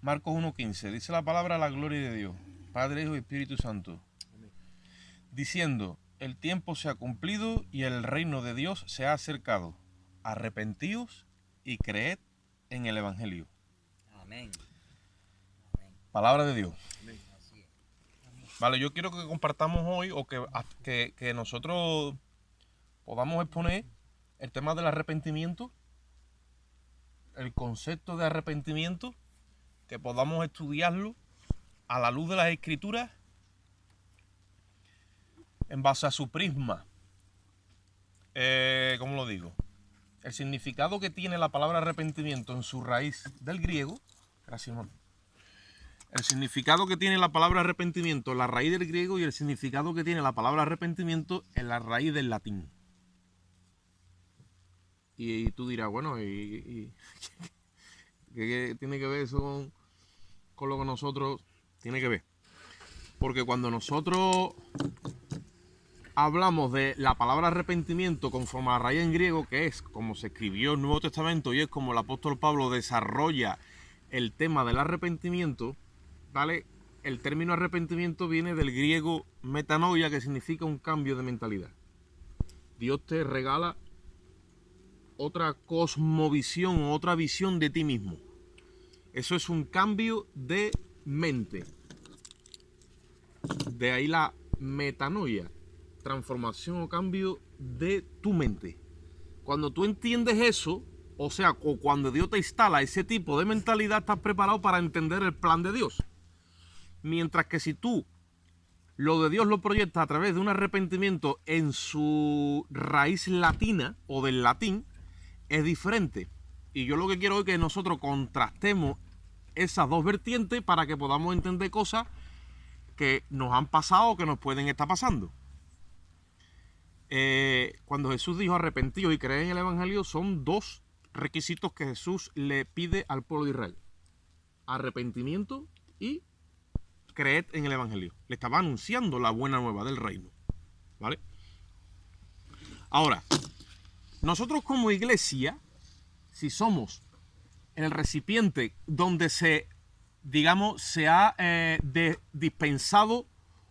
Marcos 1:15. Dice la palabra la gloria de Dios, Padre, Hijo y Espíritu Santo, diciendo: el tiempo se ha cumplido y el reino de Dios se ha acercado. Arrepentíos y creed en el Evangelio. Amén. Palabra de Dios. Amén. Así es. Vale, yo quiero que compartamos hoy o que nosotros podamos exponer el tema del arrepentimiento, el concepto de arrepentimiento, que podamos estudiarlo a la luz de las Escrituras en base a su prisma. ¿Cómo lo digo? El significado que tiene la palabra arrepentimiento en su raíz del griego. Gracias, hermano. El significado que tiene la palabra arrepentimiento en la raíz del griego y el significado que tiene la palabra arrepentimiento en la raíz del latín. Y tú dirás, bueno, ¿qué tiene que ver eso con lo que nosotros tiene que ver? Porque cuando nosotros hablamos de la palabra arrepentimiento conforme a la raíz en griego, que es como se escribió el Nuevo Testamento y es como el apóstol Pablo desarrolla el tema del arrepentimiento, ¿vale? El término arrepentimiento viene del griego metanoia, que significa un cambio de mentalidad. Dios te regala otra cosmovisión o otra visión de ti mismo. Eso es un cambio de mente. De ahí la metanoia, transformación o cambio de tu mente. Cuando tú entiendes eso, o sea, o cuando Dios te instala ese tipo de mentalidad, estás preparado para entender el plan de Dios. Mientras que si tú lo de Dios lo proyectas a través de un arrepentimiento en su raíz latina o del latín, es diferente. Y yo lo que quiero es que nosotros contrastemos esas dos vertientes para que podamos entender cosas que nos han pasado o que nos pueden estar pasando. Cuando Jesús dijo arrepentidos y creer en el Evangelio, son dos requisitos que Jesús le pide al pueblo de Israel: arrepentimiento y creed en el Evangelio. Le estaba anunciando la buena nueva del reino, ¿vale? Ahora, nosotros como iglesia, si somos el recipiente donde se ha dispensado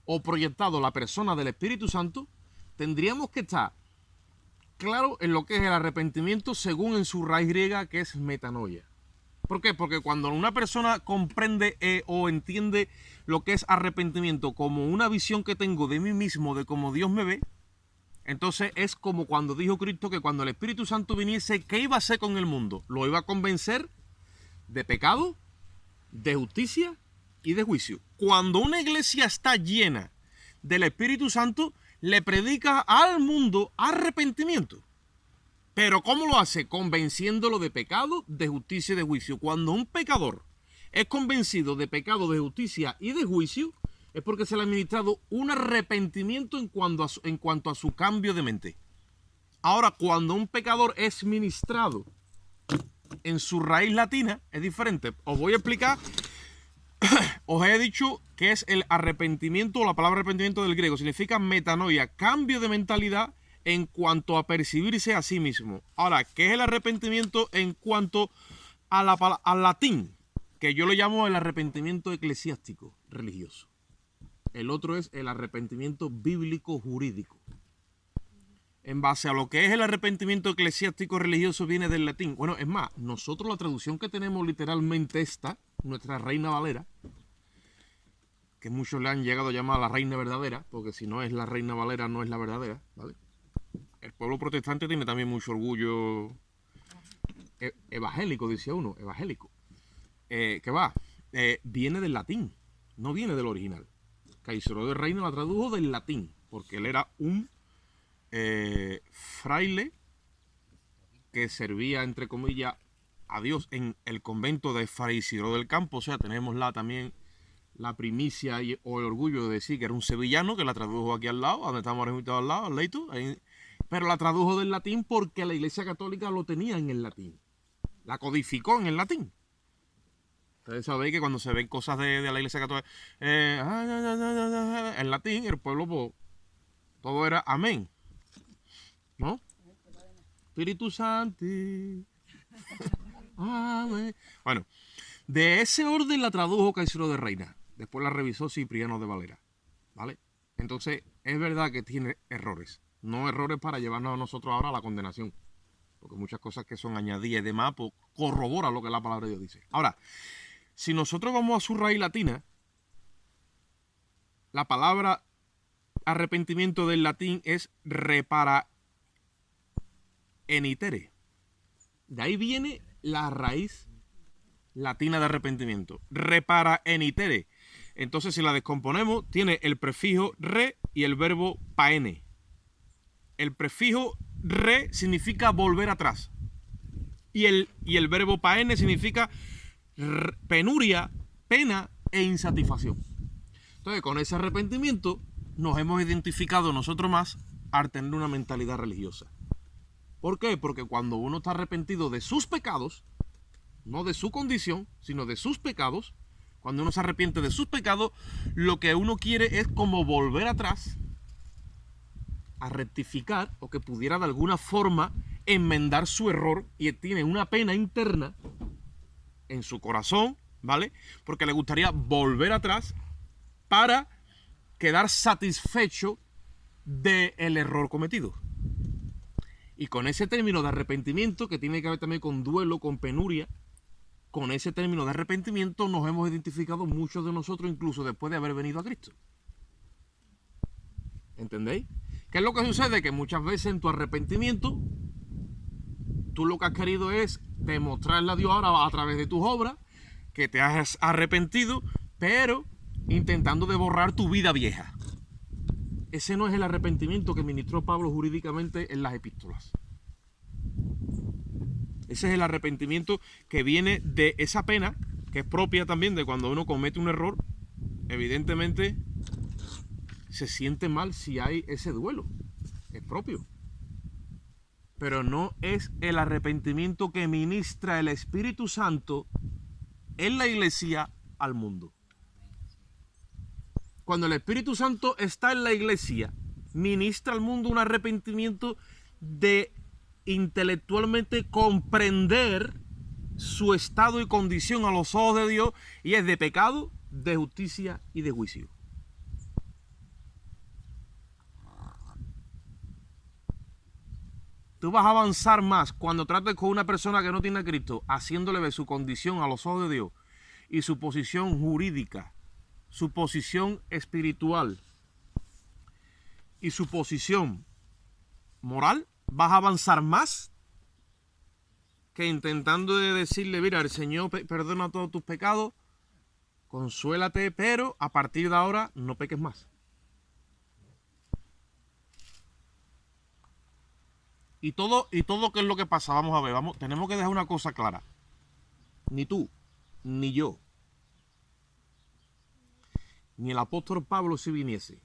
o proyectado la persona del Espíritu Santo, tendríamos que estar claro en lo que es el arrepentimiento según en su raíz griega, que es metanoia. ¿Por qué? Porque cuando una persona comprende o entiende lo que es arrepentimiento como una visión que tengo de mí mismo, de cómo Dios me ve, entonces es como cuando dijo Cristo que cuando el Espíritu Santo viniese, ¿qué iba a hacer con el mundo? Lo iba a convencer de pecado, de justicia y de juicio. Cuando una iglesia está llena del Espíritu Santo, le predica al mundo arrepentimiento. Pero ¿cómo lo hace? Convenciéndolo de pecado, de justicia y de juicio. Cuando un pecador es convencido de pecado, de justicia y de juicio, es porque se le ha administrado un arrepentimiento en cuanto a su cambio de mente. Ahora, cuando un pecador es ministrado en su raíz latina, es diferente. Os voy a explicar. Os he dicho que es el arrepentimiento, o la palabra arrepentimiento del griego, significa metanoia, cambio de mentalidad en cuanto a percibirse a sí mismo. Ahora, ¿qué es el arrepentimiento en cuanto al latín? Que yo lo llamo el arrepentimiento eclesiástico religioso. El otro es el arrepentimiento bíblico jurídico. En base a lo que es el arrepentimiento eclesiástico religioso viene del latín. Bueno, es más, nosotros la traducción que tenemos literalmente esta, nuestra Reina Valera, que muchos le han llegado a llamar la Reina Verdadera, porque si no es la Reina Valera no es la verdadera, ¿vale? El pueblo protestante tiene también mucho orgullo evangélico, dice uno, evangélico. ¿Qué va? Viene del latín, no viene del original. Caicedo de Reina la tradujo del latín, porque él era un fraile que servía, entre comillas, a Dios en el convento de Fray Isidro del Campo. O sea, tenemos también la primicia o el orgullo de decir que era un sevillano que la tradujo aquí al lado, donde estamos invitados al lado, al leito, ahí, pero la tradujo del latín porque la Iglesia Católica lo tenía en el latín, la codificó en el latín. Ustedes sabéis que cuando se ven cosas de la Iglesia Católica en latín, el pueblo, pues, todo era amén, ¿no? Espíritu Santo, amén. Bueno, De ese orden la tradujo Caicedo de Reina. Después la revisó Cipriano de Valera. ¿Vale? Entonces, es verdad que tiene errores. No errores para llevarnos a nosotros ahora a la condenación. Porque muchas cosas que son añadidas y demás, pues corrobora lo que la palabra de Dios dice. Ahora, si nosotros vamos a su raíz latina, la palabra arrepentimiento del latín es repara enitere. De ahí viene la raíz latina de arrepentimiento. Repara enitere. Entonces, si la descomponemos, tiene el prefijo re y el verbo paene. El prefijo re significa volver atrás. Y el verbo paene significa penuria, pena e insatisfacción. Entonces, con ese arrepentimiento nos hemos identificado nosotros más al tener una mentalidad religiosa. ¿Por qué? Porque cuando uno está arrepentido de sus pecados, no de su condición, sino de sus pecados, cuando uno se arrepiente de sus pecados, lo que uno quiere es como volver atrás a rectificar o que pudiera de alguna forma enmendar su error y tiene una pena interna en su corazón, ¿vale? Porque le gustaría volver atrás para quedar satisfecho del error cometido. Y con ese término de arrepentimiento, que tiene que ver también con duelo, con penuria, con ese término de arrepentimiento nos hemos identificado muchos de nosotros, incluso después de haber venido a Cristo. ¿Entendéis? ¿Qué es lo que sucede? Que muchas veces en tu arrepentimiento, tú lo que has querido es demostrarle a Dios ahora a través de tus obras que te has arrepentido, pero intentando de borrar tu vida vieja. Ese no es el arrepentimiento que ministró Pablo jurídicamente en las epístolas. Ese es el arrepentimiento que viene de esa pena, que es propia también de cuando uno comete un error. Evidentemente se siente mal si hay ese duelo. Es propio. Pero no es el arrepentimiento que ministra el Espíritu Santo en la iglesia al mundo. Cuando el Espíritu Santo está en la iglesia, ministra al mundo un arrepentimiento de intelectualmente comprender su estado y condición a los ojos de Dios, y es de pecado, de justicia y de juicio. Tú vas a avanzar más cuando trates con una persona que no tiene a Cristo, haciéndole ver su condición a los ojos de Dios y su posición jurídica, su posición espiritual y su posición moral. Vas a avanzar más que intentando de decirle, mira, el Señor perdona todos tus pecados, consuélate, pero a partir de ahora no peques más. Y todo ¿qué es lo que pasa? Vamos a ver, tenemos que dejar una cosa clara. Ni tú, ni yo, ni el apóstol Pablo si viniese,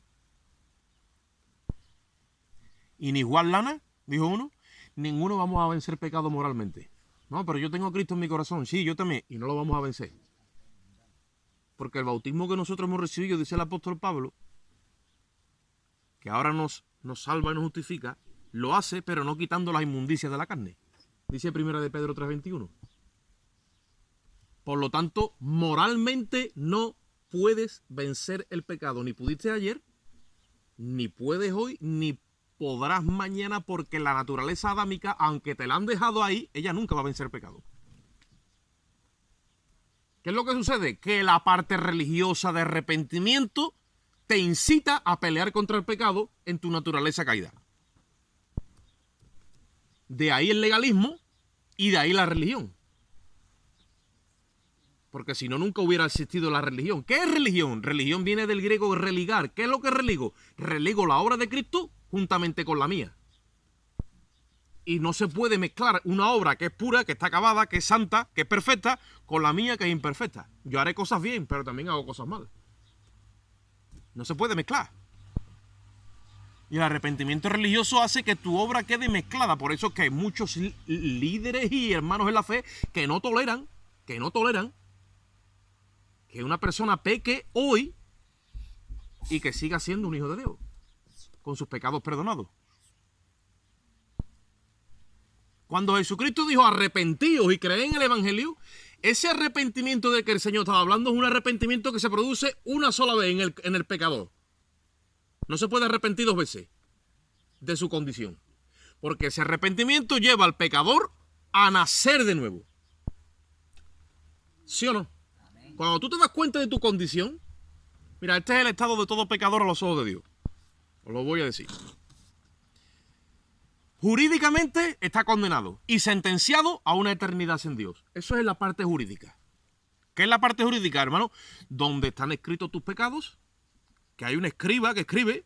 y ni Juan Lana, dijo uno, ninguno vamos a vencer pecado moralmente. No, pero yo tengo a Cristo en mi corazón, sí, yo también, y no lo vamos a vencer. Porque el bautismo que nosotros hemos recibido, dice el apóstol Pablo, que ahora nos salva y nos justifica, lo hace, pero no quitando las inmundicias de la carne. Dice 1 de Pedro 3:21. Por lo tanto, moralmente no puedes vencer el pecado. Ni pudiste ayer, ni puedes hoy, ni podrás mañana, porque la naturaleza adámica, aunque te la han dejado ahí, ella nunca va a vencer el pecado. ¿Qué es lo que sucede? Que la parte religiosa de arrepentimiento te incita a pelear contra el pecado en tu naturaleza caída. De ahí el legalismo y de ahí la religión. Porque si no, nunca hubiera existido la religión. ¿Qué es religión? Religión viene del griego religar. ¿Qué es lo que religo? Religo la obra de Cristo juntamente con la mía. Y no se puede mezclar una obra que es pura, que está acabada, que es santa, que es perfecta, con la mía que es imperfecta. Yo haré cosas bien, pero también hago cosas mal. No se puede mezclar. Y el arrepentimiento religioso hace que tu obra quede mezclada. Por eso es que hay muchos líderes y hermanos en la fe que no toleran que una persona peque hoy y que siga siendo un hijo de Dios, con sus pecados perdonados. Cuando Jesucristo dijo arrepentíos y creed en el Evangelio, ese arrepentimiento del que el Señor estaba hablando es un arrepentimiento que se produce una sola vez en el pecador. No se puede arrepentir 2 veces de su condición. Porque ese arrepentimiento lleva al pecador a nacer de nuevo. ¿Sí o no? Amén. Cuando tú te das cuenta de tu condición, mira, este es el estado de todo pecador a los ojos de Dios. Os lo voy a decir. Jurídicamente está condenado y sentenciado a una eternidad sin Dios. Eso es la parte jurídica. ¿Qué es la parte jurídica, hermano? Donde están escritos tus pecados, que hay un escriba que escribe,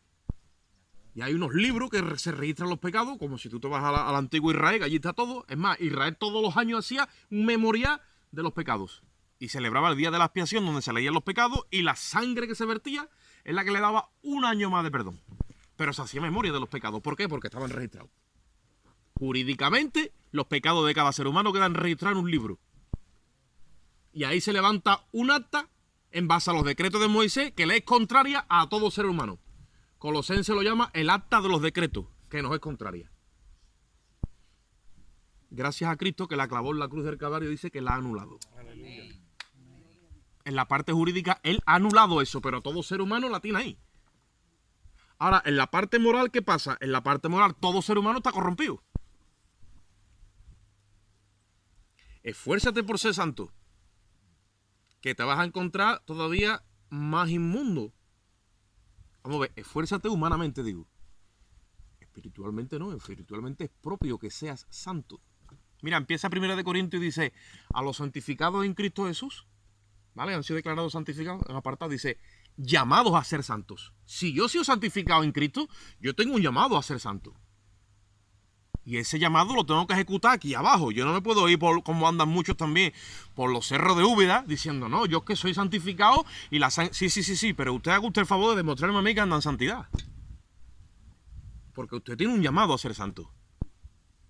y hay unos libros que se registran los pecados, como si tú te vas al antiguo Israel, que allí está todo. Es más, Israel todos los años hacía un memorial de los pecados. Y celebraba el día de la expiación, donde se leían los pecados, y la sangre que se vertía es la que le daba un año más de perdón. Pero se hacía memoria de los pecados. ¿Por qué? Porque estaban registrados. Jurídicamente, los pecados de cada ser humano quedan registrados en un libro. Y ahí se levanta un acta en base a los decretos de Moisés que le es contraria a todo ser humano. Colosenses lo llama el acta de los decretos, que nos es contraria. Gracias a Cristo que la clavó en la cruz del Calvario, dice que la ha anulado. Amén. En la parte jurídica, él ha anulado eso, pero todo ser humano la tiene ahí. Ahora, en la parte moral, ¿qué pasa? En la parte moral, todo ser humano está corrompido. Esfuérzate por ser santo, que te vas a encontrar todavía más inmundo. Vamos a ver, esfuérzate humanamente, digo. Espiritualmente no, espiritualmente es propio que seas santo. Mira, empieza 1 Corintios y dice, a los santificados en Cristo Jesús, ¿vale? Han sido declarados santificados, en apartado dice, llamados a ser santos. Si yo he sido santificado en Cristo, yo tengo un llamado a ser santo. Y ese llamado lo tengo que ejecutar aquí abajo. Yo no me puedo ir, por, como andan muchos también, por los cerros de Úbeda, diciendo, no, yo es que soy santificado y la sí, pero usted haga usted el favor de demostrarme a mí que anda en santidad. Porque usted tiene un llamado a ser santo.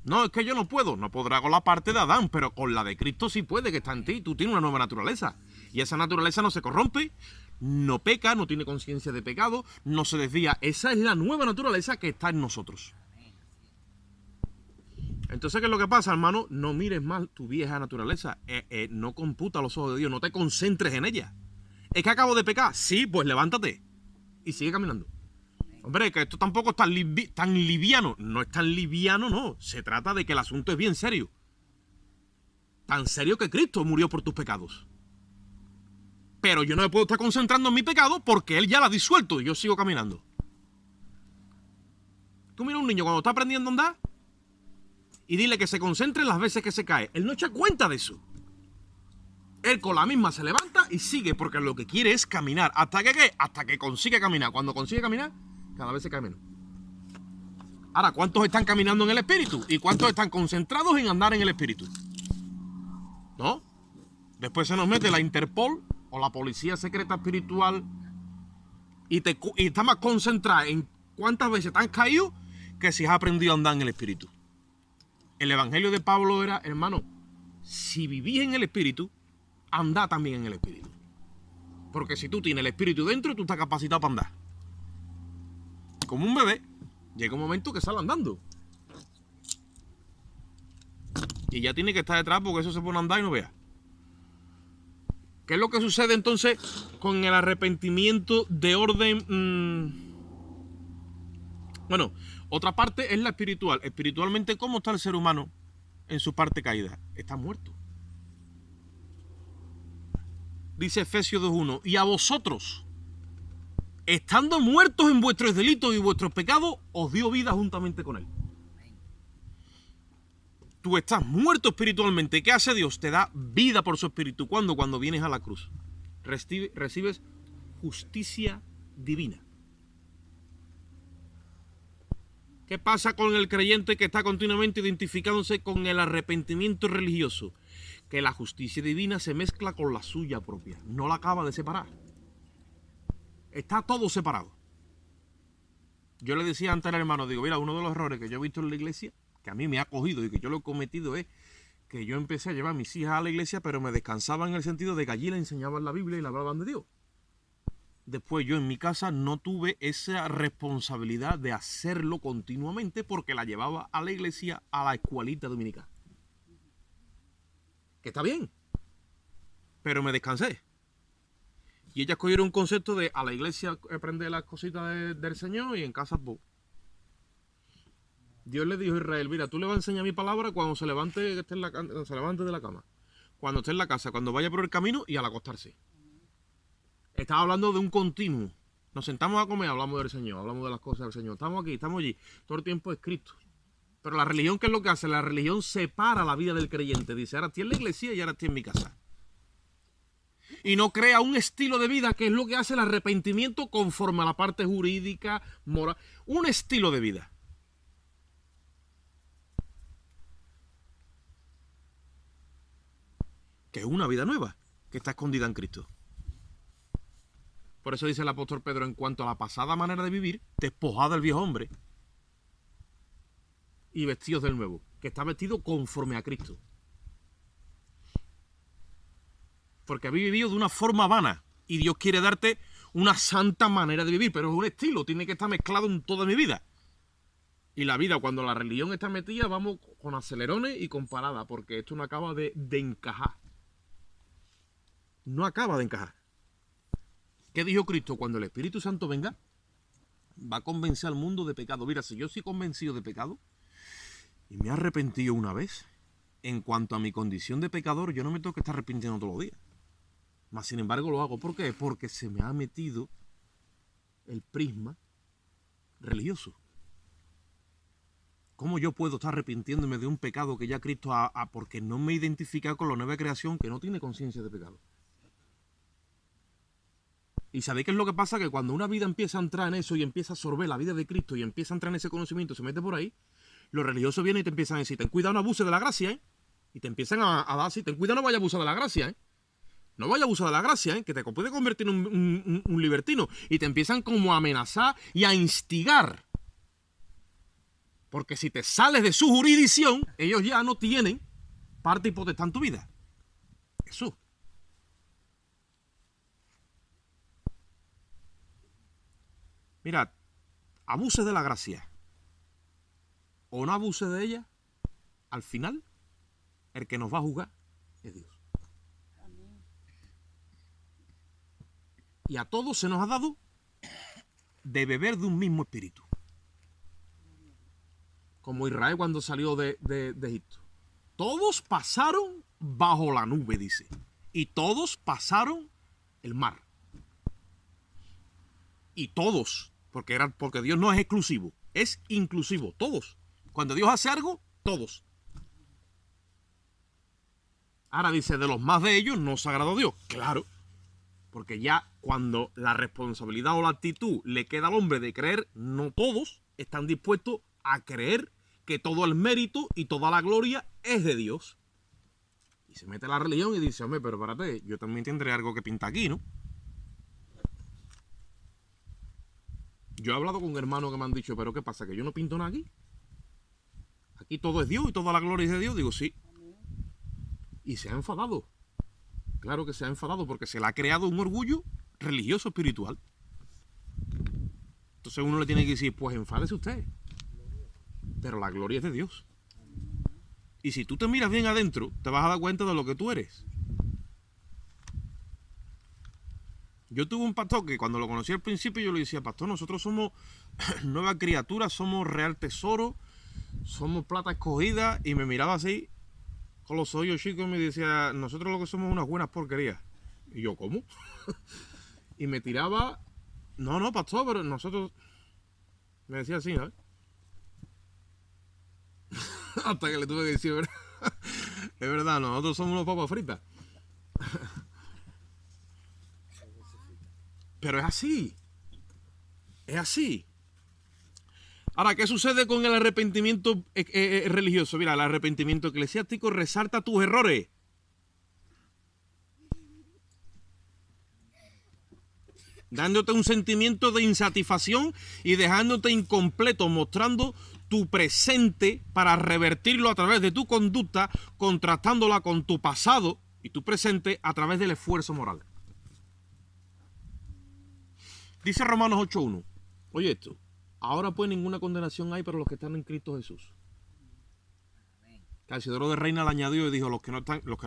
No, es que yo no puedo. No podrá con la parte de Adán, pero con la de Cristo sí puede, que está en ti. Tú tienes una nueva naturaleza. Y esa naturaleza no se corrompe, no peca, no tiene conciencia de pecado, no se desvía. Esa es la nueva naturaleza que está en nosotros. Entonces, ¿qué es lo que pasa, hermano? No mires mal tu vieja naturaleza. No computa los ojos de Dios. No te concentres en ella. ¿Es que acabo de pecar? Sí, pues levántate y sigue caminando. Hombre, que esto tampoco es tan liviano. No es tan liviano, no. Se trata de que el asunto es bien serio. Tan serio que Cristo murió por tus pecados. Pero yo no me puedo estar concentrando en mi pecado porque Él ya la ha disuelto y yo sigo caminando. Tú mira a un niño cuando está aprendiendo a andar y dile que se concentre en las veces que se cae. Él no echa cuenta de eso. Él con la misma se levanta y sigue porque lo que quiere es caminar. ¿Hasta que qué? Hasta que consigue caminar. Cuando consigue caminar, cada vez se cae menos. Ahora, ¿cuántos están caminando en el Espíritu? ¿Y cuántos están concentrados en andar en el Espíritu? ¿No? Después se nos mete la Interpol o la Policía Secreta Espiritual y está más concentrada en cuántas veces te han caído que si has aprendido a andar en el Espíritu. El Evangelio de Pablo era, hermano, si vivís en el Espíritu, anda también en el Espíritu. Porque si tú tienes el Espíritu dentro, tú estás capacitado para andar. Como un bebé, llega un momento que sale andando. Y ya tiene que estar detrás porque eso se pone a andar y no vea. ¿Qué es lo que sucede entonces con el arrepentimiento de orden? Bueno, otra parte es la espiritual. Espiritualmente, ¿cómo está el ser humano en su parte caída? Está muerto. Dice Efesios 2:1, y a vosotros, estando muertos en vuestros delitos y vuestros pecados, os dio vida juntamente con Él. Tú estás muerto espiritualmente. ¿Qué hace Dios? Te da vida por su espíritu. ¿Cuándo? Cuando vienes a la cruz. Recibes justicia divina. ¿Qué pasa con el creyente que está continuamente identificándose con el arrepentimiento religioso? Que la justicia divina se mezcla con la suya propia. No la acaba de separar. Está todo separado. Yo le decía antes al hermano, digo, mira, uno de los errores que yo he visto en la iglesia, que a mí me ha cogido y que yo lo he cometido, es que yo empecé a llevar a mis hijas a la iglesia, pero me descansaba en el sentido de que allí le enseñaban la Biblia y le hablaban de Dios. Después yo en mi casa no tuve esa responsabilidad de hacerlo continuamente porque la llevaba a la iglesia, a la escuelita dominical. Que está bien. pero me descansé. Y ellas cogieron un concepto de a la iglesia aprender las cositas del Señor y en casa pues. Dios le dijo a Israel, mira, tú le vas a enseñar mi palabra cuando se levante, se levante de la cama, cuando esté en la casa, cuando vaya por el camino y al acostarse. Estaba hablando de un continuo. Nos sentamos a comer, hablamos del Señor, hablamos de las cosas del Señor. Estamos aquí, estamos allí. Todo el tiempo es Cristo. Pero la religión, ¿qué es lo que hace? La religión separa la vida del creyente. Dice, ahora estoy en la iglesia y ahora estoy en mi casa. Y no crea un estilo de vida que es lo que hace el arrepentimiento conforme a la parte jurídica, moral. Un estilo de vida. Que es una vida nueva, que está escondida en Cristo. Por eso dice el apóstol Pedro, en cuanto a la pasada manera de vivir, despojad del viejo hombre y vestidos del nuevo, que está vestido conforme a Cristo. Porque habéis vivido de una forma vana y Dios quiere darte una santa manera de vivir, pero es un estilo, tiene que estar mezclado en toda mi vida. Y la vida, cuando la religión está metida, vamos con acelerones y con parada, porque esto no acaba de encajar. No acaba de encajar. ¿Qué dijo Cristo? Cuando el Espíritu Santo venga, va a convencer al mundo de pecado. Mira, si yo soy convencido de pecado y me he arrepentido una vez, en cuanto a mi condición de pecador, yo no me tengo que estar arrepintiendo todos los días. Mas, sin embargo, lo hago. ¿Por qué? Porque se me ha metido el prisma religioso. ¿Cómo yo puedo estar arrepintiéndome de un pecado que ya Cristo porque no me he identificado con la nueva creación que no tiene conciencia de pecado? ¿Y sabéis qué es lo que pasa? Que cuando una vida empieza a entrar en eso y empieza a absorber la vida de Cristo y empieza a entrar en ese conocimiento, se mete por ahí, los religiosos vienen y te empiezan a decir, ten cuidado, no abuses de la gracia, ¿eh? Y te empiezan a dar así, ten cuidado, no vaya a abusar de la gracia, ¿eh? No vaya a abusar de la gracia, ¿eh? Que te puede convertir en un libertino. Y te empiezan como a amenazar y a instigar. Porque si te sales de su jurisdicción, ellos ya no tienen parte y potestad en tu vida. Eso. Mira, abuses de la gracia o no abuses de ella, al final, el que nos va a juzgar es Dios. Y a todos se nos ha dado de beber de un mismo espíritu. Como Israel cuando salió de Egipto. Todos pasaron bajo la nube, dice. Y todos pasaron el mar. Y todos, porque Dios no es exclusivo, es inclusivo, todos. Cuando Dios hace algo, todos. Ahora dice, de los más de ellos no se agradó a Dios. Claro, porque ya cuando la responsabilidad o la actitud le queda al hombre de creer, no todos están dispuestos a creer que todo el mérito y toda la gloria es de Dios. Y se mete la religión y dice, hombre, pero espérate, yo también tendré algo que pintar aquí, ¿no? Yo he hablado con hermanos que me han dicho, pero ¿qué pasa? ¿Que yo no pinto nada aquí? Aquí todo es Dios y toda la gloria es de Dios. Digo, sí. Y se ha enfadado. Claro que se ha enfadado porque se le ha creado un orgullo religioso espiritual. Entonces uno le tiene que decir, pues enfádese usted. Pero la gloria es de Dios. Y si tú te miras bien adentro, te vas a dar cuenta de lo que tú eres. Yo tuve un pastor que cuando lo conocí al principio yo le decía, pastor, nosotros somos nuevas criaturas, somos real tesoro, somos plata escogida, y me miraba así con los ojos chicos y me decía, nosotros lo que somos unas buenas porquerías. Y yo, ¿cómo? Y me tiraba, no, pastor, pero nosotros, me decía así, ¿sabes? Hasta que le tuve que decir, ¿verdad? Es verdad, nosotros somos unos papas fritas. Pero es así. Es así. Ahora, ¿qué sucede con el arrepentimiento religioso? Mira, el arrepentimiento eclesiástico resalta tus errores. Dándote un sentimiento de insatisfacción y dejándote incompleto, mostrando tu presente para revertirlo a través de tu conducta, contrastándola con tu pasado y tu presente a través del esfuerzo moral. Dice Romanos 8.1. Oye esto. Ahora pues ninguna condenación hay para los que están en Cristo Jesús. Que Isidoro de Reina le añadió y dijo, los que no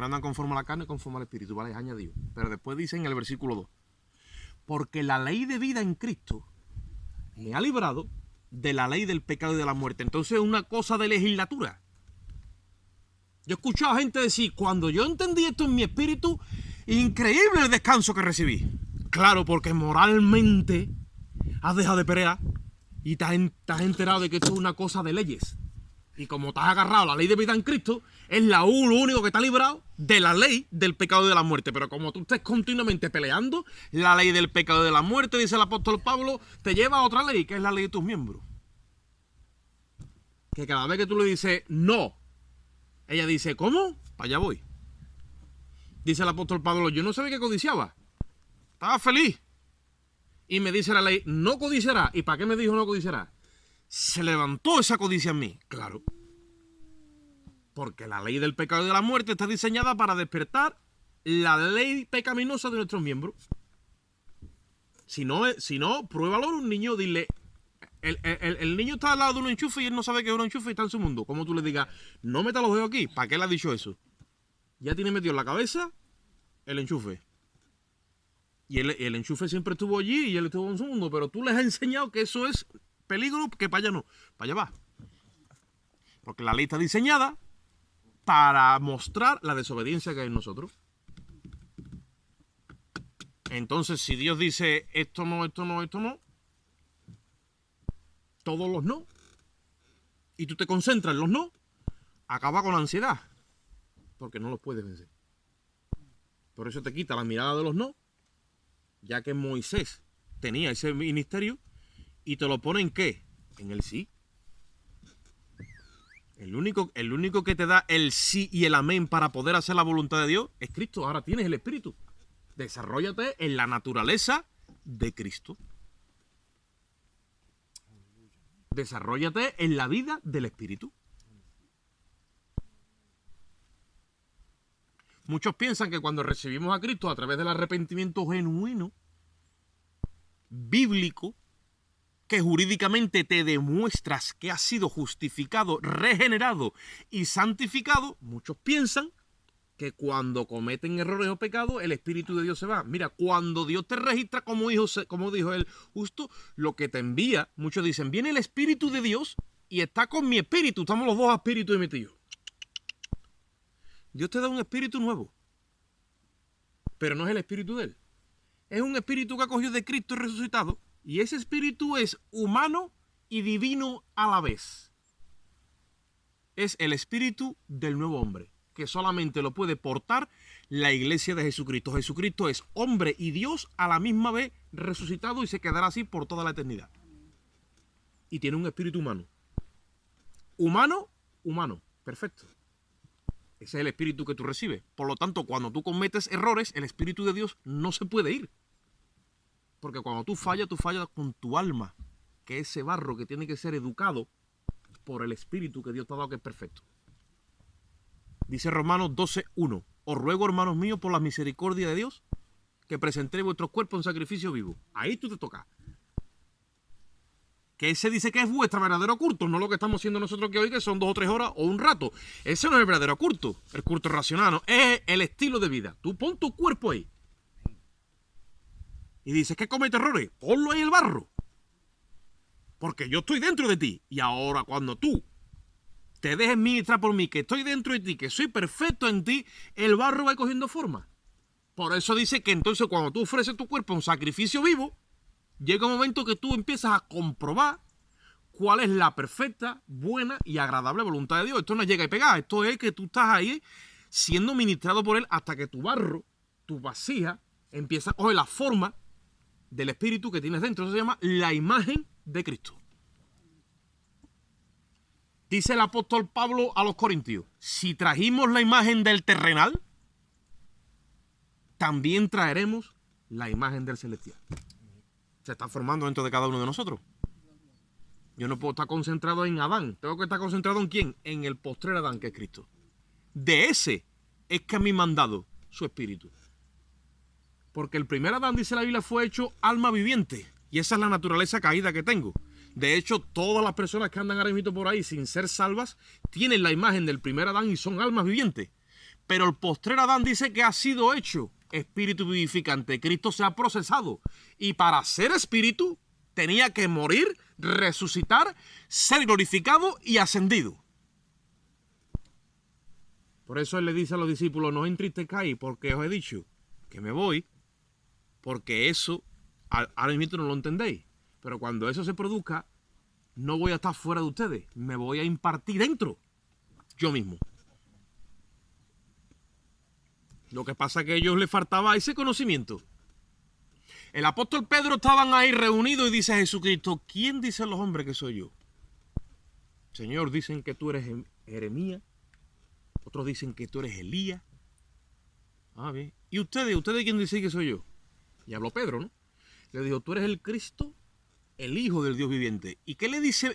andan conforme a la carne, conforme al espíritu, ¿vale? Es añadido. Pero después dice en el versículo 2, porque la ley de vida en Cristo me ha librado de la ley del pecado y de la muerte. Entonces es una cosa de legislatura. Yo he escuchado a gente decir, cuando yo entendí esto en mi espíritu, increíble el descanso que recibí. Claro, porque moralmente has dejado de pelear y te has enterado de que esto es una cosa de leyes. Y como te has agarrado a la ley de vida en Cristo, es lo único que te ha librado de la ley del pecado y de la muerte. Pero como tú estés continuamente peleando, la ley del pecado y de la muerte, dice el apóstol Pablo, te lleva a otra ley, que es la ley de tus miembros. Que cada vez que tú le dices no, ella dice, ¿cómo? Para allá voy. Dice el apóstol Pablo, yo no sabía que codiciaba. Estaba feliz. Y me dice la ley, no codiciará. ¿Y para qué me dijo no codiciará? Se levantó esa codicia en mí. Claro. Porque la ley del pecado y de la muerte está diseñada para despertar la ley pecaminosa de nuestros miembros. Si no, pruébalo a un niño, dile, el niño está al lado de un enchufe y él no sabe que es un enchufe y está en su mundo. Como tú le digas, no meta los dedos aquí. ¿Para qué le has dicho eso? Ya tiene metido en la cabeza el enchufe. Y el enchufe siempre estuvo allí y él estuvo en su mundo, pero tú les has enseñado que eso es peligro, que para allá no, para allá va. Porque la ley está diseñada para mostrar la desobediencia que hay en nosotros. Entonces, si Dios dice esto no, esto no, esto no, todos los no, y tú te concentras en los no, acaba con la ansiedad, porque no los puedes vencer. Por eso te quita la mirada de los no, ya que Moisés tenía ese ministerio, y te lo pone en ¿qué? En el sí. El único que te da el sí y el amén para poder hacer la voluntad de Dios es Cristo. Ahora tienes el Espíritu. Desarróllate en la naturaleza de Cristo. Desarróllate en la vida del Espíritu. Muchos piensan que cuando recibimos a Cristo a través del arrepentimiento genuino, bíblico, que jurídicamente te demuestras que has sido justificado, regenerado y santificado, muchos piensan que cuando cometen errores o pecados, el Espíritu de Dios se va. Mira, cuando Dios te registra como hijo, como dijo él, justo lo que te envía, muchos dicen, viene el Espíritu de Dios y está con mi espíritu, estamos los dos espíritus metidos. Dios te da un espíritu nuevo, pero no es el espíritu de él. Es un espíritu que ha cogido de Cristo resucitado, y ese espíritu es humano y divino a la vez. Es el espíritu del nuevo hombre, que solamente lo puede portar la iglesia de Jesucristo. Jesucristo es hombre y Dios a la misma vez resucitado y se quedará así por toda la eternidad. Y tiene un espíritu humano. Humano, perfecto. Ese es el espíritu que tú recibes. Por lo tanto, cuando tú cometes errores, el espíritu de Dios no se puede ir. Porque cuando tú fallas con tu alma, que es ese barro que tiene que ser educado por el espíritu que Dios te ha dado, que es perfecto. Dice Romanos 12:1. Os ruego, hermanos míos, por la misericordia de Dios, que presentéis vuestros cuerpos en sacrificio vivo. Ahí tú te tocas. Que ese dice que es vuestro verdadero culto, no lo que estamos haciendo nosotros que hoy, que son 2 o 3 horas o un rato. Ese no es el verdadero culto, el culto racional, no. Es el estilo de vida. Tú pon tu cuerpo ahí. Y dices que comete errores, ponlo ahí en el barro. Porque yo estoy dentro de ti. Y ahora cuando tú te dejes ministrar por mí, que estoy dentro de ti, que soy perfecto en ti, el barro va cogiendo forma. Por eso dice que entonces cuando tú ofreces tu cuerpo un sacrificio vivo, llega un momento que tú empiezas a comprobar cuál es la perfecta, buena y agradable voluntad de Dios. Esto no llega y pega, esto es que tú estás ahí siendo ministrado por Él hasta que tu barro, tu vasija, empieza a coger la forma del espíritu que tienes dentro. Eso se llama la imagen de Cristo. Dice el apóstol Pablo a los Corintios, si trajimos la imagen del terrenal, también traeremos la imagen del celestial. Se está formando dentro de cada uno de nosotros. Yo no puedo estar concentrado en Adán. Tengo que estar concentrado en ¿quién? En el postrer Adán, que es Cristo. De ese es que a mí me han dado su espíritu. Porque el primer Adán, dice la Biblia, fue hecho alma viviente. Y esa es la naturaleza caída que tengo. De hecho, todas las personas que andan ahora mismo por ahí sin ser salvas tienen la imagen del primer Adán y son almas vivientes. Pero el postrer Adán dice que ha sido hecho espíritu vivificante. Cristo se ha procesado. Y para ser espíritu tenía que morir, resucitar, ser glorificado y ascendido. Por eso él le dice a los discípulos, no entristezcáis porque os he dicho que me voy, porque eso ahora mismo no lo entendéis. Pero cuando eso se produzca, no voy a estar fuera de ustedes, me voy a impartir dentro, yo mismo. Lo que pasa es que a ellos les faltaba ese conocimiento. El apóstol Pedro estaban ahí reunidos y dice a Jesucristo, ¿quién dicen los hombres que soy yo? Señor, dicen que tú eres Jeremías, otros dicen que tú eres Elías. Ah, bien. ¿Y ustedes quién dicen que soy yo? Y habló Pedro, ¿no? Le dijo, tú eres el Cristo, el Hijo del Dios viviente. ¿Y qué le dice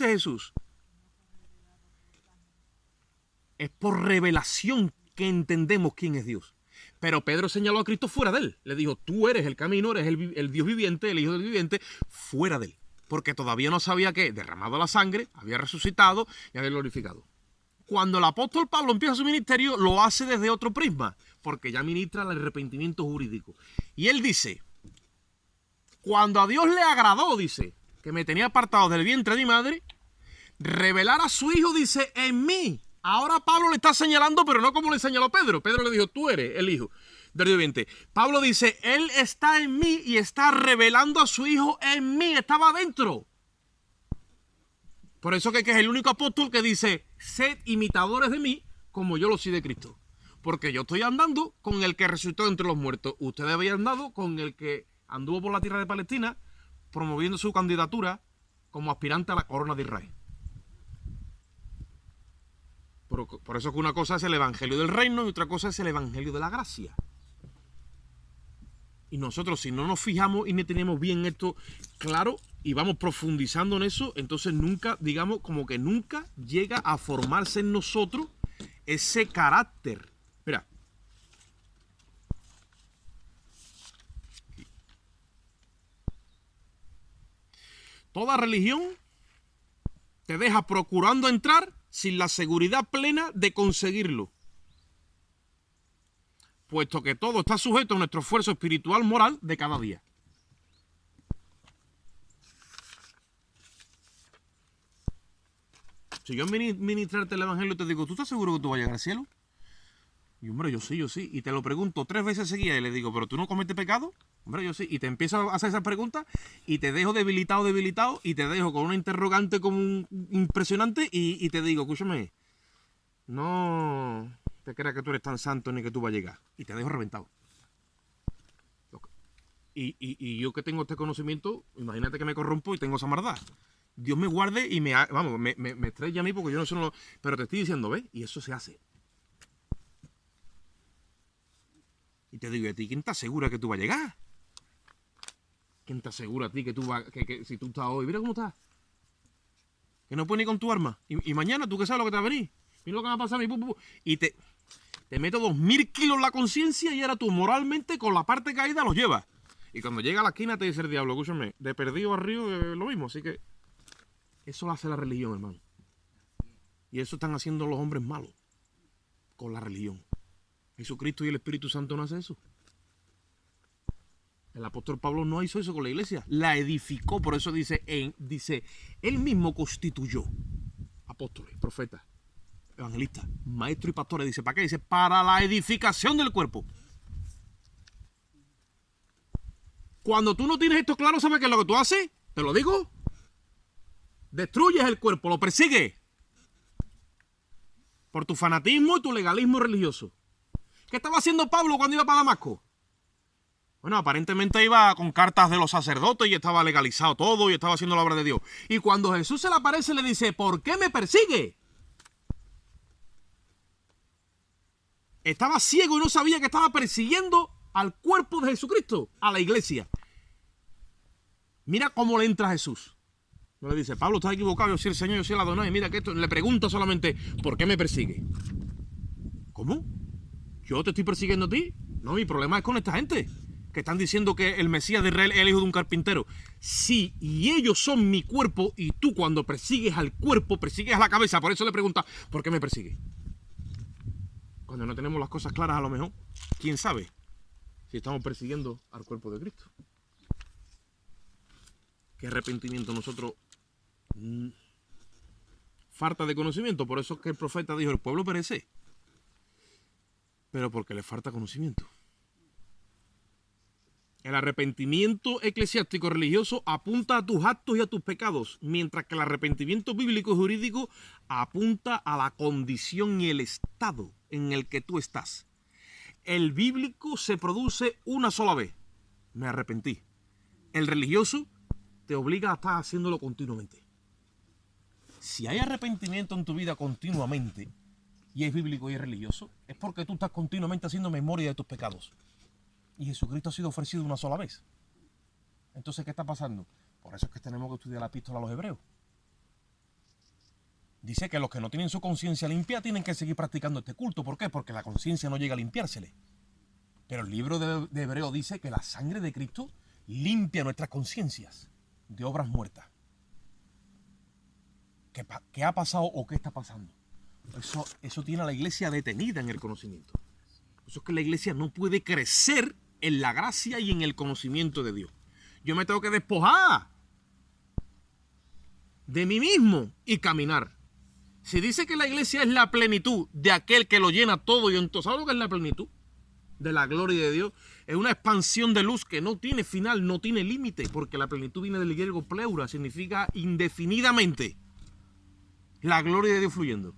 Jesús? Es por revelación que entendemos quién es Dios. Pero Pedro señaló a Cristo fuera de él. Le dijo, tú eres el camino, eres el Dios viviente, el Hijo del viviente, fuera de él. Porque todavía no sabía que, derramado la sangre, había resucitado y había glorificado. Cuando el apóstol Pablo empieza su ministerio, lo hace desde otro prisma, porque ya ministra el arrepentimiento jurídico. Y él dice, cuando a Dios le agradó, dice, que me tenía apartado del vientre de mi madre, revelar a su Hijo, dice, en mí. Ahora Pablo le está señalando, pero no como le señaló Pedro. Pedro le dijo, tú eres el Hijo del Dios viviente. Pablo dice, Él está en mí y está revelando a su Hijo en mí. Estaba adentro. Por eso que es el único apóstol que dice, sed imitadores de mí como yo lo soy de Cristo. Porque yo estoy andando con el que resucitó entre los muertos. Ustedes habían andado con el que anduvo por la tierra de Palestina promoviendo su candidatura como aspirante a la corona de Israel. Por eso que una cosa es el evangelio del reino y otra cosa es el evangelio de la gracia. Y nosotros, si no nos fijamos y no tenemos bien esto claro y vamos profundizando en eso, entonces nunca, digamos, como que nunca llega a formarse en nosotros ese carácter. Mira. Toda religión te deja procurando entrar sin la seguridad plena de conseguirlo, puesto que todo está sujeto a nuestro esfuerzo espiritual moral de cada día. Si yo en ministrarte el evangelio te digo, ¿tú estás seguro que tú vas a llegar al cielo? Y hombre, yo sí. Y te lo pregunto 3 veces seguidas y le digo, ¿pero tú no cometes pecado? Hombre, yo sí. Y te empiezo a hacer esas preguntas y te dejo debilitado y te dejo con una interrogante como impresionante y te digo, escúchame, no te creas que tú eres tan santo ni que tú vas a llegar. Y te dejo reventado. Y yo que tengo este conocimiento, imagínate que me corrompo y tengo esa maldad. Dios me guarde y me estrella a mí porque yo no sé. Pero te estoy diciendo, ¿ves? Y eso se hace. Y te digo, ¿a ti quién te asegura que tú vas a llegar? ¿Quién te asegura a ti que tú vas, que si tú estás hoy, mira cómo estás? Que no puedes ni con tu arma. Y mañana, ¿tú qué sabes lo que te va a venir? Mira lo que va a pasar, y te meto 2000 kilos en la conciencia y ahora tú moralmente con la parte caída los llevas. Y cuando llega a la esquina te dice el diablo, escúchame, de perdido a río es lo mismo. Así que eso lo hace la religión, hermano. Y eso están haciendo los hombres malos con la religión. Jesucristo y el Espíritu Santo no hace eso. El apóstol Pablo no hizo eso con la iglesia. La edificó. Por eso dice, él mismo constituyó apóstoles, profetas, evangelistas, maestros y pastores. Dice, ¿para qué? Dice, para la edificación del cuerpo. Cuando tú no tienes esto claro, ¿sabes qué es lo que tú haces? Te lo digo. Destruyes el cuerpo, lo persigues. Por tu fanatismo y tu legalismo religioso. ¿Qué estaba haciendo Pablo cuando iba para Damasco? Bueno, aparentemente iba con cartas de los sacerdotes y estaba legalizado todo y estaba haciendo la obra de Dios. Y cuando Jesús se le aparece le dice, ¿por qué me persigue? Estaba ciego y no sabía que estaba persiguiendo al cuerpo de Jesucristo, a la iglesia. Mira cómo le entra a Jesús. No le dice, Pablo, estás equivocado, yo soy el Señor, yo soy el Adonai. Mira que esto, le pregunta solamente, ¿por qué me persigue? ¿Cómo? ¿Yo te estoy persiguiendo a ti? No, mi problema es con esta gente, que están diciendo que el Mesías de Israel es el hijo de un carpintero. Sí, y ellos son mi cuerpo, y tú cuando persigues al cuerpo, persigues a la cabeza. Por eso le pregunta, ¿por qué me persigue? Cuando no tenemos las cosas claras, a lo mejor, ¿quién sabe si estamos persiguiendo al cuerpo de Cristo? ¿Qué arrepentimiento nosotros? Falta de conocimiento. Por eso es que el profeta dijo, el pueblo perece. Pero porque le falta conocimiento. El arrepentimiento eclesiástico religioso apunta a tus actos y a tus pecados, mientras que el arrepentimiento bíblico y jurídico apunta a la condición y el estado en el que tú estás. El bíblico se produce una sola vez. Me arrepentí. El religioso te obliga a estar haciéndolo continuamente. Si hay arrepentimiento en tu vida continuamente, y es bíblico y es religioso, es porque tú estás continuamente haciendo memoria de tus pecados. Y Jesucristo ha sido ofrecido una sola vez. Entonces, ¿qué está pasando? Por eso es que tenemos que estudiar la epístola a los hebreos. Dice que los que no tienen su conciencia limpia tienen que seguir practicando este culto. ¿Por qué? Porque la conciencia no llega a limpiársele. Pero el libro de Hebreos dice que la sangre de Cristo limpia nuestras conciencias de obras muertas. ¿Qué ha pasado o qué está pasando? Eso tiene a la iglesia detenida en el conocimiento. Por eso es que la iglesia no puede crecer en la gracia y en el conocimiento de Dios. Yo me tengo que despojar de mí mismo y caminar. Si dice que la iglesia es la plenitud de aquel que lo llena todo y entonces, ¿sabes lo que es la plenitud? De la gloria de Dios. Es una expansión de luz que no tiene final, no tiene límite, porque la plenitud viene del griego pleura, significa indefinidamente. La gloria de Dios fluyendo.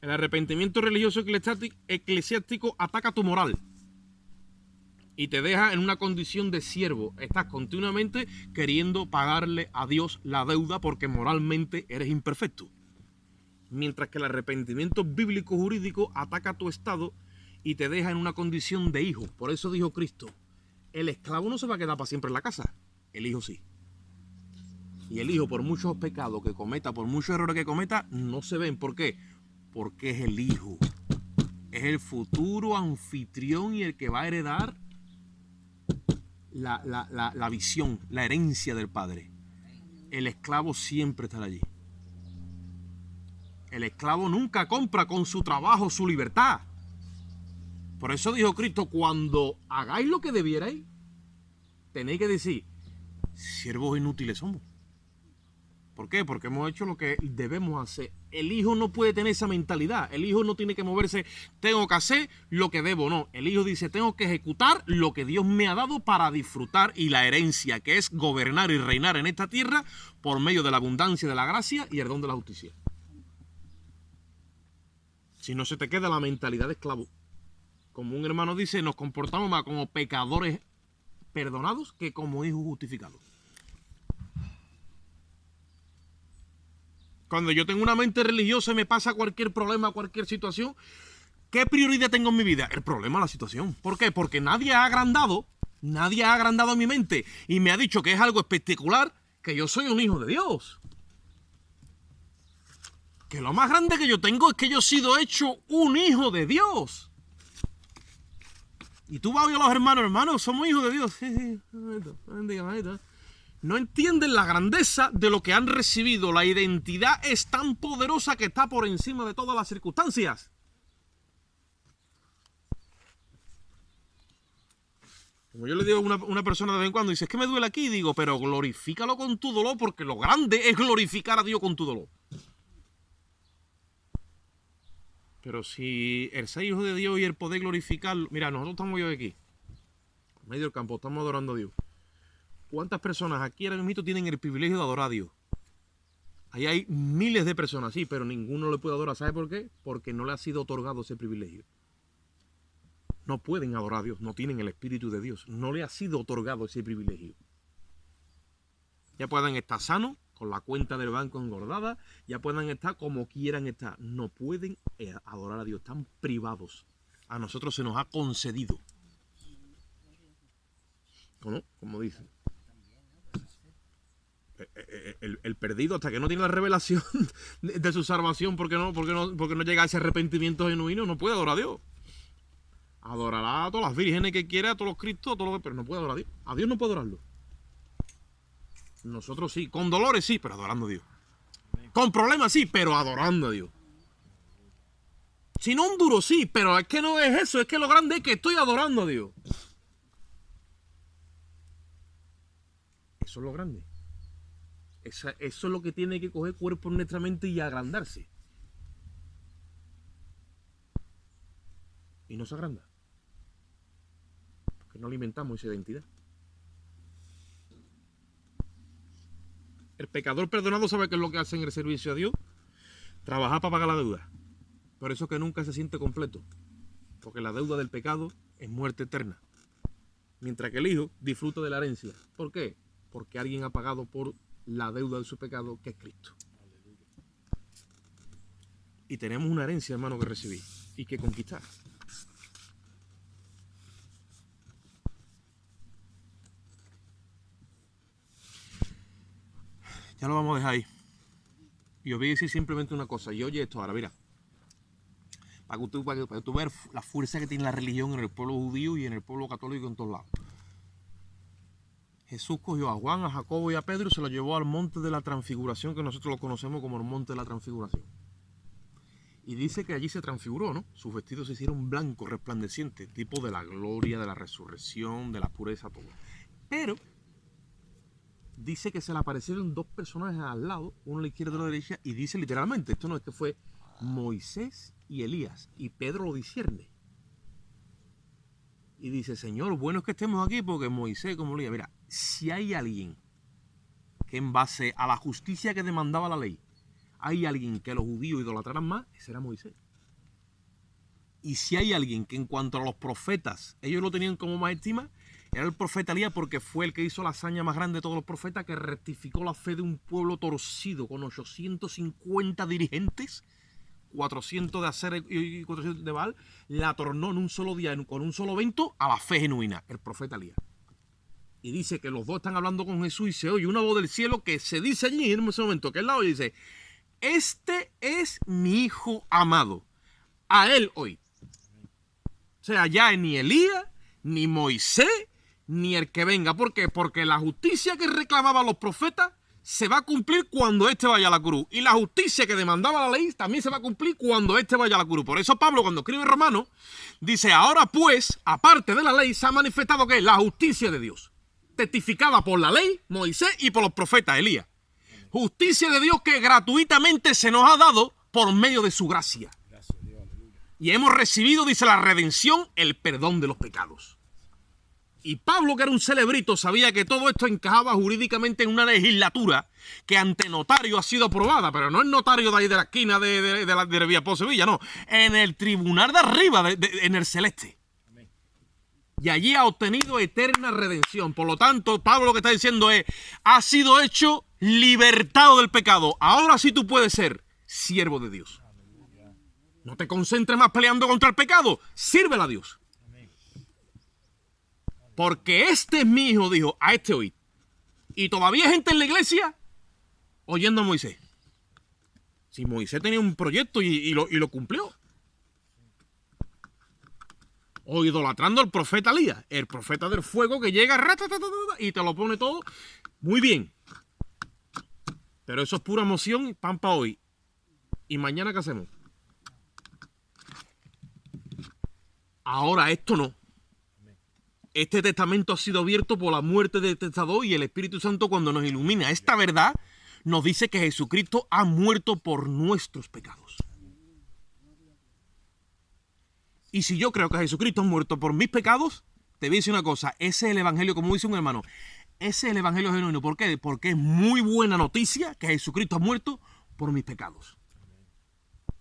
El arrepentimiento religioso eclesiástico ataca tu moral y te deja en una condición de siervo. Estás continuamente queriendo pagarle a Dios la deuda porque moralmente eres imperfecto. Mientras que el arrepentimiento bíblico jurídico ataca tu estado y te deja en una condición de hijo. Por eso dijo Cristo, el esclavo no se va a quedar para siempre en la casa, el hijo sí. Y el hijo, por muchos pecados que cometa, por muchos errores que cometa, no se ven. ¿Por qué? Porque es el hijo. Es el futuro anfitrión y el que va a heredar la visión, la herencia del padre. El esclavo siempre estará allí. El esclavo nunca compra con su trabajo su libertad. Por eso dijo Cristo, cuando hagáis lo que debierais, tenéis que decir, siervos inútiles somos. ¿Por qué? Porque hemos hecho lo que debemos hacer. El hijo no puede tener esa mentalidad. El hijo no tiene que moverse, tengo que hacer lo que debo. No, el hijo dice, tengo que ejecutar lo que Dios me ha dado para disfrutar y la herencia, que es gobernar y reinar en esta tierra por medio de la abundancia de la gracia y el don de la justicia. Si no se te queda la mentalidad de esclavo. Como un hermano dice, nos comportamos más como pecadores perdonados que como hijos justificados. Cuando yo tengo una mente religiosa y me pasa cualquier problema, cualquier situación, ¿qué prioridad tengo en mi vida? El problema, la situación. ¿Por qué? Porque nadie ha agrandado mi mente y me ha dicho que es algo espectacular, que yo soy un hijo de Dios. Que lo más grande que yo tengo es que yo he sido hecho un hijo de Dios. Y tú vas a oír a los hermanos, somos hijos de Dios. No entienden la grandeza de lo que han recibido. La identidad es tan poderosa que está por encima de todas las circunstancias. Como yo le digo a una persona de vez en cuando, dice, es que me duele aquí, digo, pero glorifícalo con tu dolor, porque lo grande es glorificar a Dios con tu dolor. Pero si el ser hijo de Dios y el poder glorificarlo, mira, nosotros estamos hoy aquí, en medio del campo, estamos adorando a Dios. ¿Cuántas personas aquí ahora mismo tienen el privilegio de adorar a Dios? Ahí hay miles de personas, sí, pero ninguno le puede adorar. ¿Sabe por qué? Porque no le ha sido otorgado ese privilegio. No pueden adorar a Dios, no tienen el Espíritu de Dios. No le ha sido otorgado ese privilegio. Ya pueden estar sanos, con la cuenta del banco engordada, ya puedan estar como quieran estar. No pueden adorar a Dios, están privados. A nosotros se nos ha concedido. ¿O no? Como dicen. el perdido, hasta que no tiene la revelación de su salvación, porque no llega a ese arrepentimiento genuino, no puede adorar a Dios. Adorará a todas las vírgenes que quiera, a todos los cristos, a todo lo que, pero no puede adorar a Dios. A Dios no puede adorarlo. Nosotros sí, con dolores sí, pero adorando a Dios. Con problemas sí, pero adorando a Dios. Si no un duro sí, pero es que no es eso, es que lo grande es que estoy adorando a Dios. Eso es lo grande. Eso es lo que tiene que coger cuerpo en nuestra mente y agrandarse. Y no se agranda. Porque no alimentamos esa identidad. El pecador perdonado sabe qué es lo que hace en el servicio a Dios. Trabajar para pagar la deuda. Por eso que nunca se siente completo. Porque la deuda del pecado es muerte eterna. Mientras que el hijo disfruta de la herencia. ¿Por qué? Porque alguien ha pagado por la deuda de su pecado, que es Cristo. Y tenemos una herencia, hermano, que recibir y que conquistar. Ya lo vamos a dejar ahí. Y os voy a decir simplemente una cosa. Y oye esto ahora, mira. Para que tú veas la fuerza que tiene la religión en el pueblo judío y en el pueblo católico en todos lados. Jesús cogió a Juan, a Jacobo y a Pedro y se los llevó al monte de la transfiguración, que nosotros lo conocemos como el monte de la transfiguración. Y dice que allí se transfiguró, ¿no? Sus vestidos se hicieron blancos, resplandecientes, tipo de la gloria, de la resurrección, de la pureza, todo. Pero dice que se le aparecieron dos personajes al lado, uno a la izquierda y otro a la derecha, y dice literalmente, esto no es que fue Moisés y Elías, y Pedro lo discierne. Y dice, Señor, bueno es que estemos aquí porque Moisés, como Elías, mira, si hay alguien que en base a la justicia que demandaba la ley, hay alguien que los judíos idolatraran más, ese era Moisés. Y si hay alguien que en cuanto a los profetas, ellos lo tenían como más estima, era el profeta Elías, porque fue el que hizo la hazaña más grande de todos los profetas, que rectificó la fe de un pueblo torcido con 850 dirigentes, 400 de Aser y 400 de Baal, la tornó en un solo día, con un solo evento, a la fe genuina, el profeta Elías. Y dice que los dos están hablando con Jesús y se oye una voz del cielo que se dice allí en ese momento, que él la oye y dice, este es mi hijo amado, a él oí. O sea, ya ni Elías, ni Moisés, ni el que venga. ¿Por qué? Porque la justicia que reclamaban los profetas se va a cumplir cuando éste vaya a la cruz. Y la justicia que demandaba la ley también se va a cumplir cuando éste vaya a la cruz. Por eso Pablo, cuando escribe en Romanos, dice, ahora pues, aparte de la ley, se ha manifestado que es la justicia de Dios, testificada por la ley, Moisés, y por los profetas, Elías. Justicia de Dios que gratuitamente se nos ha dado por medio de su gracia. Y hemos recibido, dice, la redención, el perdón de los pecados. Y Pablo, que era un celebrito, sabía que todo esto encajaba jurídicamente en una legislatura que ante notario ha sido aprobada, pero no el notario de ahí de la esquina de la Villapó Sevilla, no, en el tribunal de arriba, en el celeste. Y allí ha obtenido eterna redención. Por lo tanto, Pablo lo que está diciendo es, ha sido hecho libertado del pecado. Ahora sí tú puedes ser siervo de Dios. No te concentres más peleando contra el pecado. Sírvele a Dios. Porque este es mi hijo, dijo, a este oí. Y todavía hay gente en la iglesia oyendo a Moisés. Si Moisés tenía un proyecto y lo cumplió. O idolatrando al profeta Elías, el profeta del fuego que llega y te lo pone todo muy bien. Pero eso es pura emoción y pan para hoy. ¿Y mañana qué hacemos? Ahora esto no. Este testamento ha sido abierto por la muerte del testador y el Espíritu Santo, cuando nos ilumina esta verdad, nos dice que Jesucristo ha muerto por nuestros pecados. Y si yo creo que Jesucristo ha muerto por mis pecados, te voy a decir una cosa, ese es el evangelio, como dice un hermano, ese es el evangelio genuino. ¿Por qué? Porque es muy buena noticia que Jesucristo ha muerto por mis pecados.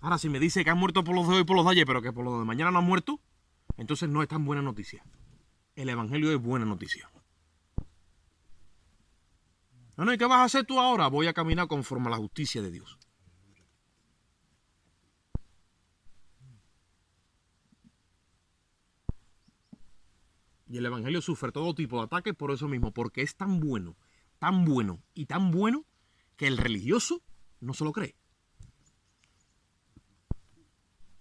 Ahora, si me dice que ha muerto por los de hoy y por los de ayer, pero que por los de mañana no ha muerto, entonces no es tan buena noticia. El evangelio es buena noticia. No, ¿y qué vas a hacer tú ahora? Voy a caminar conforme a la justicia de Dios. Y el evangelio sufre todo tipo de ataques por eso mismo, porque es tan bueno y tan bueno, que el religioso no se lo cree.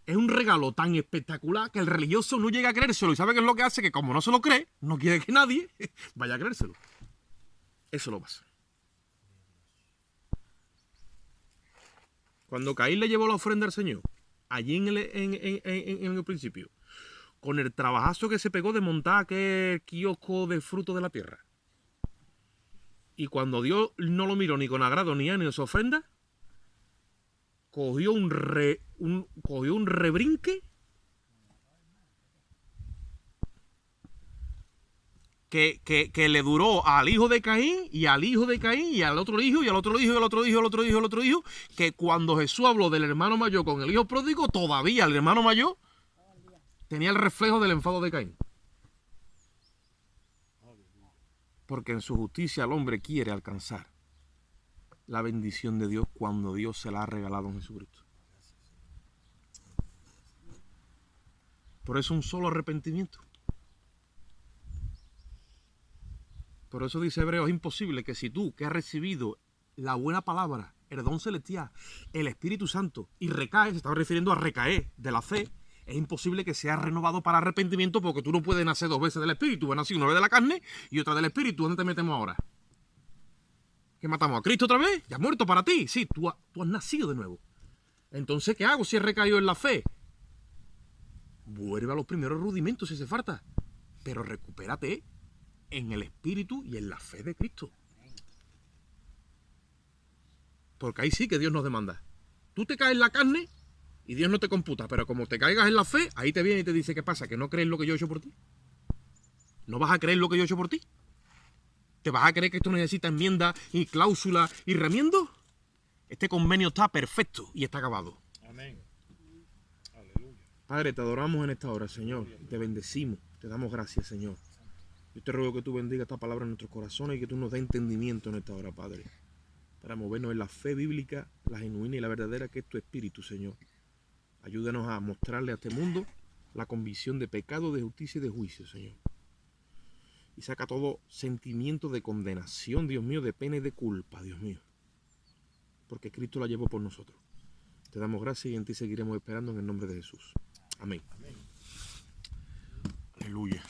Es un regalo tan espectacular que el religioso no llega a creérselo y sabe qué es lo que hace, que como no se lo cree, no quiere que nadie vaya a creérselo. Eso lo pasa. Cuando Caín le llevó la ofrenda al Señor, allí en el principio, con el trabajazo que se pegó de montar aquel kiosco de fruto de la tierra, y cuando Dios no lo miró ni con agrado ni en su ofrenda, cogió un rebrinque que le duró al hijo de Caín y al hijo de Caín y al otro hijo y al otro hijo y al otro hijo y al otro hijo y al otro hijo, que cuando Jesús habló del hermano mayor con el hijo pródigo, todavía el hermano mayor tenía el reflejo del enfado de Caín. Porque en su justicia el hombre quiere alcanzar la bendición de Dios cuando Dios se la ha regalado en Jesucristo. Por eso un solo arrepentimiento. Por eso dice Hebreos, es imposible que si tú, que has recibido la buena palabra, el don celestial, el Espíritu Santo, y recaes, se estaba refiriendo a recaer de la fe, es imposible que seas renovado para arrepentimiento, porque tú no puedes nacer dos veces del Espíritu. Vas a nacer una vez de la carne y otra del Espíritu. ¿Dónde te metemos ahora? ¿Que matamos a Cristo otra vez? ¿Ya ha muerto para ti? Sí, tú has nacido de nuevo. Entonces, ¿qué hago si he recaído en la fe? Vuelve a los primeros rudimentos si hace falta, pero recupérate en el Espíritu y en la fe de Cristo. Porque ahí sí que Dios nos demanda. Tú te caes en la carne y Dios no te computa, pero como te caigas en la fe, ahí te viene y te dice, ¿qué pasa? ¿Que no crees lo que yo he hecho por ti? ¿No vas a creer lo que yo he hecho por ti? ¿Te vas a creer que esto necesita enmienda y cláusula y remiendo? Este convenio está perfecto y está acabado. Amén. Aleluya. Padre, te adoramos en esta hora, Señor. Te bendecimos. Te damos gracias, Señor. Yo te ruego que tú bendiga esta palabra en nuestros corazones y que tú nos des entendimiento en esta hora, Padre, para movernos en la fe bíblica, la genuina y la verdadera que es tu Espíritu, Señor. Ayúdanos a mostrarle a este mundo la convicción de pecado, de justicia y de juicio, Señor. Y saca todo sentimiento de condenación, Dios mío, de pena y de culpa, Dios mío. Porque Cristo la llevó por nosotros. Te damos gracias y en ti seguiremos esperando en el nombre de Jesús. Amén. Amén. Aleluya.